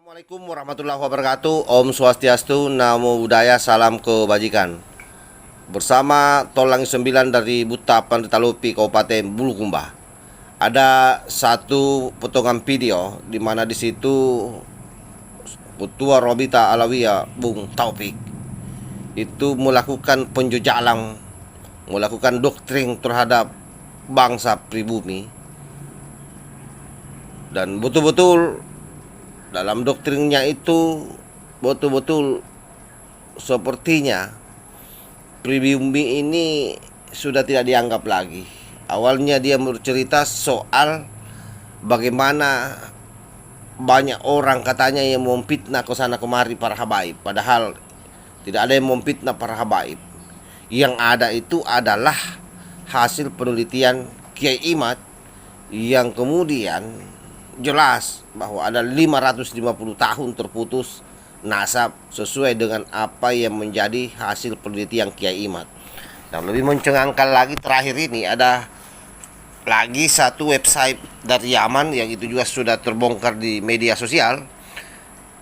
Assalamualaikum warahmatullahi wabarakatuh. Om Swastiastu, Namo Buddhaya, salam kebajikan. Bersama Tolang 9 dari Buta Panditalupi, Kabupaten Bulukumba. Ada satu potongan video di mana di situ Ketua Robita Alawiyah Bung Taufik itu melakukan penjejalan, melakukan doktrin terhadap bangsa pribumi, dan betul-betul dalam doktrinnya itu betul-betul sepertinya pribumi ini sudah tidak dianggap lagi. Awalnya dia bercerita soal bagaimana banyak orang katanya yang memfitnah ke sana kemari para habaib, padahal tidak ada yang memfitnah para habaib. Yang ada itu adalah hasil penelitian Kiai Imad yang kemudian jelas bahwa ada 550 tahun terputus nasab sesuai dengan apa yang menjadi hasil penelitian Kiai Imad. Dan lebih mencengangkan lagi, terakhir ini ada lagi satu website dari Yaman yang itu juga sudah terbongkar di media sosial,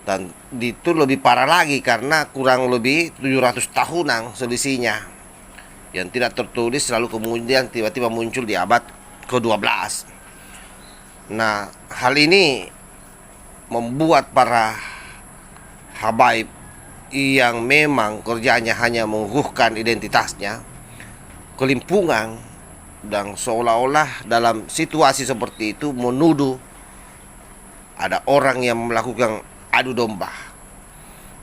dan itu lebih parah lagi karena kurang lebih 700 tahunan selisihnya yang tidak tertulis, lalu kemudian tiba-tiba muncul di abad ke-12. Nah, hal ini membuat para habaib yang memang kerjanya hanya mengukuhkan identitasnya kelimpungan, dan seolah-olah dalam situasi seperti itu menuduh ada orang yang melakukan adu domba,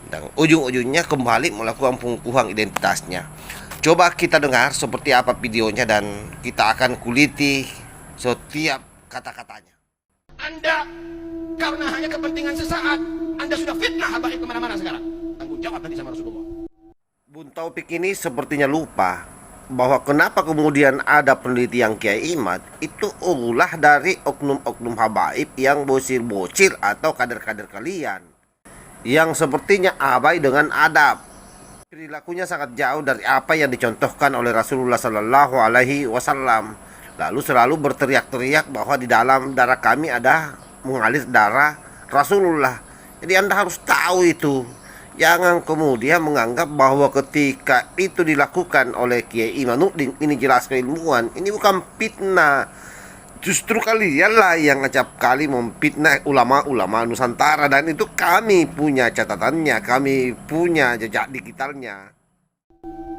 dan ujung-ujungnya kembali melakukan pengukuhan identitasnya. Coba kita dengar seperti apa videonya dan kita akan kuliti setiap kata-katanya. Anda karena hanya kepentingan sesaat, Anda sudah fitnah habaib kemana-mana sekarang. Tanggung jawab nanti sama Rasulullah. Bung Taufik ini sepertinya lupa bahwa kenapa kemudian ada penelitian Kiai Imad itu ulah dari oknum-oknum habaib yang bocil-bocil atau kader-kader kalian yang sepertinya abai dengan adab. Perilakunya sangat jauh dari apa yang dicontohkan oleh Rasulullah Sallallahu Alaihi Wasallam. Lalu selalu berteriak-teriak bahwa di dalam darah kami ada mengalir darah Rasulullah. Jadi Anda harus tahu itu. Jangan kemudian menganggap bahwa ketika itu dilakukan oleh Kiai Imanuddin, ini jelas keilmuan, ini bukan fitnah. Justru kalianlah yang acap kali memfitnah ulama-ulama Nusantara, dan itu kami punya catatannya, kami punya jejak digitalnya.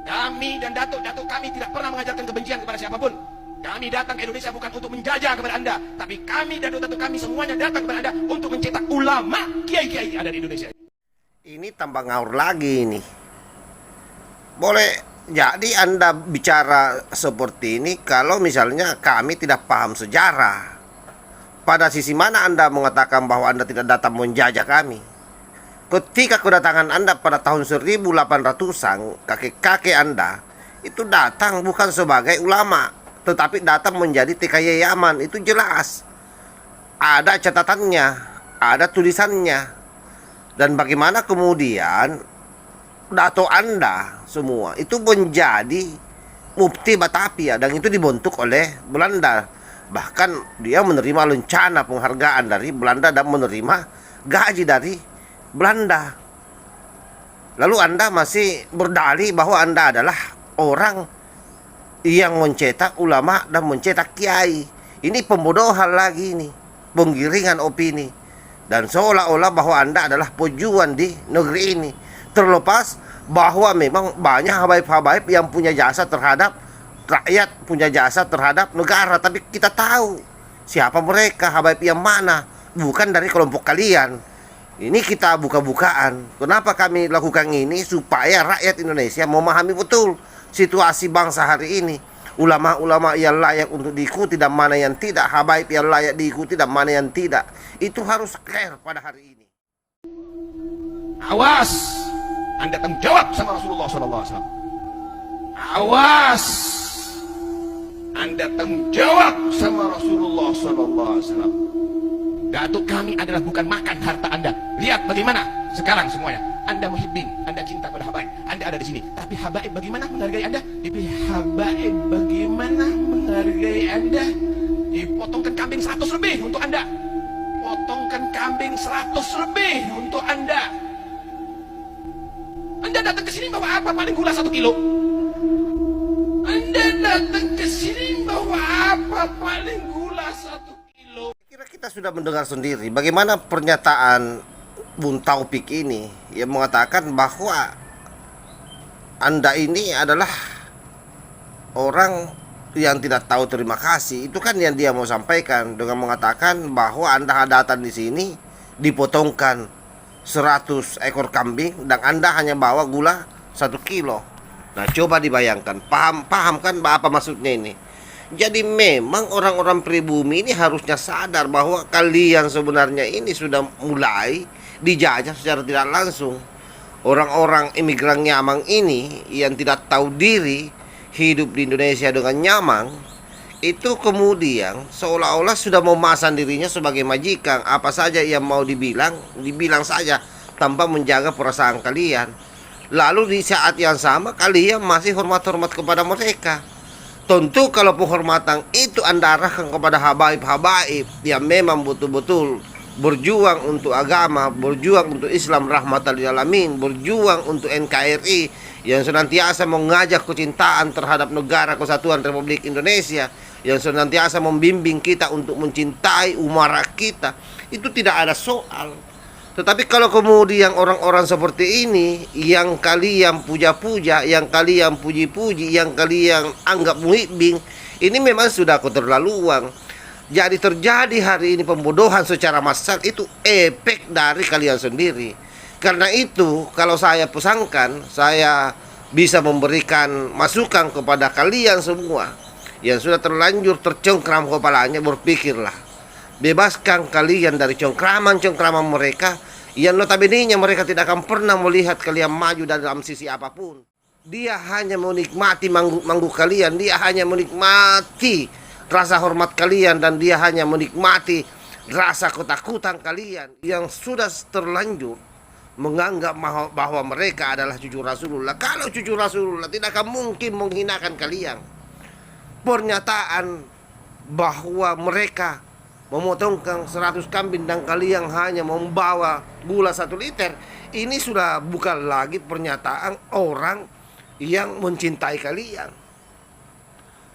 Kami dan datuk-datuk kami tidak pernah mengajarkan kebencian kepada siapapun. Kami datang ke Indonesia bukan untuk menjajah kepada Anda, tapi kami dan datuk-datuk kami semuanya datang kepada Anda untuk mencetak ulama, kiai-kiai ada di Indonesia. Ini tambah ngawur lagi ini. Boleh jadi Anda bicara seperti ini kalau misalnya kami tidak paham sejarah. Pada sisi mana Anda mengatakan bahwa Anda tidak datang menjajah kami? Ketika kedatangan Anda pada tahun 1800-an, kakek-kakek Anda itu datang bukan sebagai ulama, tetapi datang menjadi TKY Yaman. Itu jelas ada catatannya, ada tulisannya. Dan bagaimana kemudian dato Anda semua itu menjadi mufti Batavia, dan itu dibentuk oleh Belanda. Bahkan dia menerima lencana penghargaan dari Belanda dan menerima gaji dari Belanda. Lalu Anda masih berdalih bahwa Anda adalah orang yang mencetak ulama dan mencetak kiai. Ini pembodohan lagi nih, penggiringan opini, dan seolah-olah bahwa Anda adalah pejuang di negeri ini, terlepas bahwa memang banyak habaib-habaib yang punya jasa terhadap rakyat, punya jasa terhadap negara. Tapi kita tahu siapa mereka, habaib yang mana, bukan dari kelompok kalian. Ini kita buka-bukaan. Kenapa kami lakukan ini? Supaya rakyat Indonesia memahami betul situasi bangsa hari ini. Ulama-ulama yang layak untuk diikuti dan mana yang tidak, habaib yang layak diikuti dan mana yang tidak. Itu harus clear pada hari ini. Awas, Anda tanggung jawab sama Rasulullah SAW. Awas, Anda tanggung jawab sama Rasulullah SAW. Datuk kami adalah bukan makan harta Anda. Lihat bagaimana sekarang semuanya. Anda muhibbin, Anda cinta pada habaib, Anda ada di sini. Tapi habaib bagaimana menghargai Anda? Habaib bagaimana menghargai Anda? Dipotongkan kambing 100 lebih untuk Anda. memotongkan kambing 100 lebih untuk Anda. Anda datang ke sini bawa apa? Paling gula 1 kilo. Anda datang ke sini bawa apa? Paling gula 1 kilo. Kira kita sudah mendengar sendiri bagaimana pernyataan Bung Taufik ini yang mengatakan bahwa Anda ini adalah orang yang tidak tahu terima kasih. Itu kan yang dia mau sampaikan dengan mengatakan bahwa Anda datang di sini dipotongkan 100 ekor kambing dan Anda hanya bawa gula 1 kilo. Nah, coba dibayangkan, paham kan apa maksudnya ini? Jadi memang orang-orang pribumi ini harusnya sadar bahwa kalian sebenarnya ini sudah mulai dijajah secara tidak langsung. Orang-orang imigran Nyamang ini yang tidak tahu diri hidup di Indonesia dengan nyaman, itu kemudian seolah-olah sudah memasang dirinya sebagai majikan. Apa saja yang mau dibilang saja tanpa menjaga perasaan kalian. Lalu di saat yang sama kalian masih hormat-hormat kepada mereka. Tentu kalau penghormatan itu Anda arahkan kepada habaib-habaib yang memang betul-betul berjuang untuk agama, berjuang untuk Islam rahmatan lil alamin, berjuang untuk NKRI yang senantiasa mengajak kecintaan terhadap negara kesatuan Republik Indonesia, yang senantiasa membimbing kita untuk mencintai umara kita, itu tidak ada soal. Tetapi kalau kemudian orang-orang seperti ini yang kalian puja-puja, yang kalian puji-puji, yang kalian anggap muhibing, ini memang sudah keterlaluan. Jadi terjadi hari ini pembodohan secara massal itu efek dari kalian sendiri. Karena itu kalau saya pesankan, saya bisa memberikan masukan kepada kalian semua yang sudah terlanjur tercengkram kepalanya, berpikirlah. Bebaskan kalian dari cengkraman-cengkraman mereka yang notabene mereka tidak akan pernah melihat kalian maju dalam sisi apapun. Dia hanya menikmati manggu kalian, dia hanya menikmati rasa hormat kalian, dan dia hanya menikmati rasa ketakutan kalian yang sudah terlanjur menganggap bahwa mereka adalah cucu Rasulullah. Kalau cucu Rasulullah tidak akan mungkin menghinakan kalian. Pernyataan bahwa mereka memotongkan 100 kambing dan kalian hanya membawa gula 1 liter, ini sudah bukan lagi pernyataan orang yang mencintai kalian.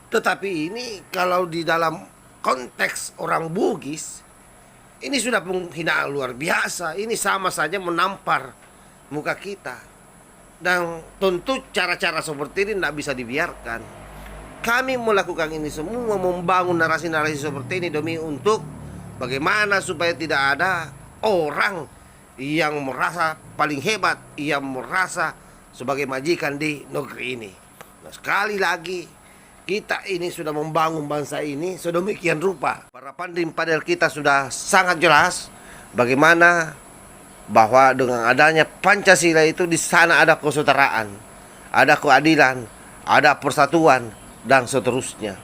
Tetapi ini kalau di dalam konteks orang Bugis, ini sudah penghinaan luar biasa. Ini sama saja menampar muka kita. Dan tentu cara-cara seperti ini tidak bisa dibiarkan. Kami melakukan ini semua, membangun narasi-narasi seperti ini demi untuk bagaimana supaya tidak ada orang yang merasa paling hebat, yang merasa sebagai majikan di negeri ini. Nah, sekali lagi, kita ini sudah membangun bangsa ini sedemikian rupa. Para pandai-pandai kita sudah sangat jelas bagaimana bahwa dengan adanya Pancasila itu di sana ada kesetaraan, ada keadilan, ada persatuan, dan seterusnya.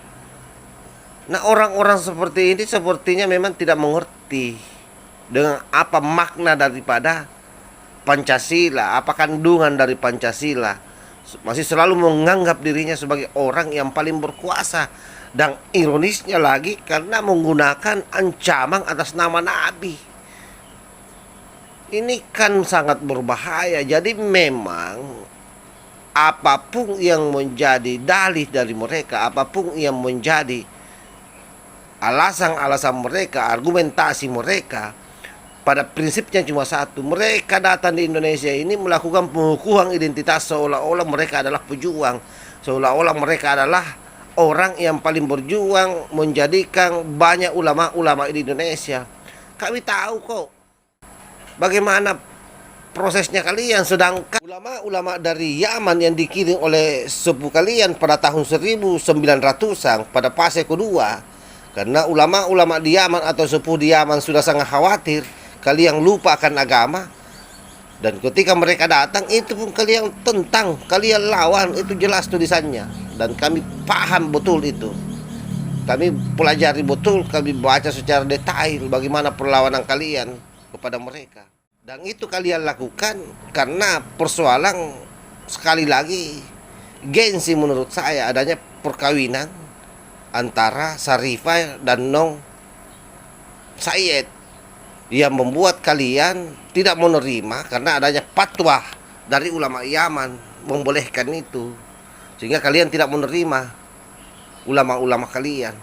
Nah, orang-orang seperti ini sepertinya memang tidak mengerti dengan apa makna daripada Pancasila, apa kandungan dari Pancasila. Masih selalu menganggap dirinya sebagai orang yang paling berkuasa. Dan ironisnya lagi, karena menggunakan ancaman atas nama Nabi. Ini kan sangat berbahaya. Jadi memang apapun yang menjadi dalih dari mereka, apapun yang menjadi alasan-alasan mereka, argumentasi mereka, pada prinsipnya cuma satu. Mereka datang di Indonesia ini melakukan pengukuhan identitas seolah-olah mereka adalah pejuang, seolah-olah mereka adalah orang yang paling berjuang menjadikan banyak ulama-ulama di Indonesia. Kami tahu kok bagaimana prosesnya kalian, sedangkan ulama-ulama dari Yaman yang dikirim oleh sepupu kalian pada tahun 1900-an pada fase kedua, karena ulama-ulama di Yaman atau sepupu di Yaman sudah sangat khawatir kalian lupa akan agama, dan ketika mereka datang itu pun kalian tentang, kalian lawan, itu jelas tulisannya, dan kami paham betul itu. Kami pelajari betul, kami baca secara detail bagaimana perlawanan kalian kepada mereka. Dan itu kalian lakukan karena persoalan, sekali lagi, gengsi menurut saya, adanya perkawinan antara Sarifah dan Nong Said. Dia membuat kalian tidak menerima karena adanya fatwa dari ulama Yaman membolehkan itu. Sehingga kalian tidak menerima ulama-ulama kalian.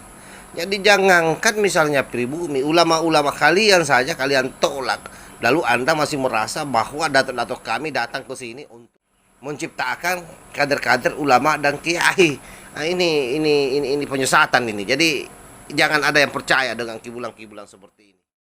Jadi jangankan misalnya pribumi, ulama-ulama kalian saja kalian tolak. Lalu Anda masih merasa bahwa datuk-datuk kami datang ke sini untuk menciptakan kader-kader ulama dan kiai. Nah, ini penyesatan ini. Jadi jangan ada yang percaya dengan kibulan-kibulan seperti ini.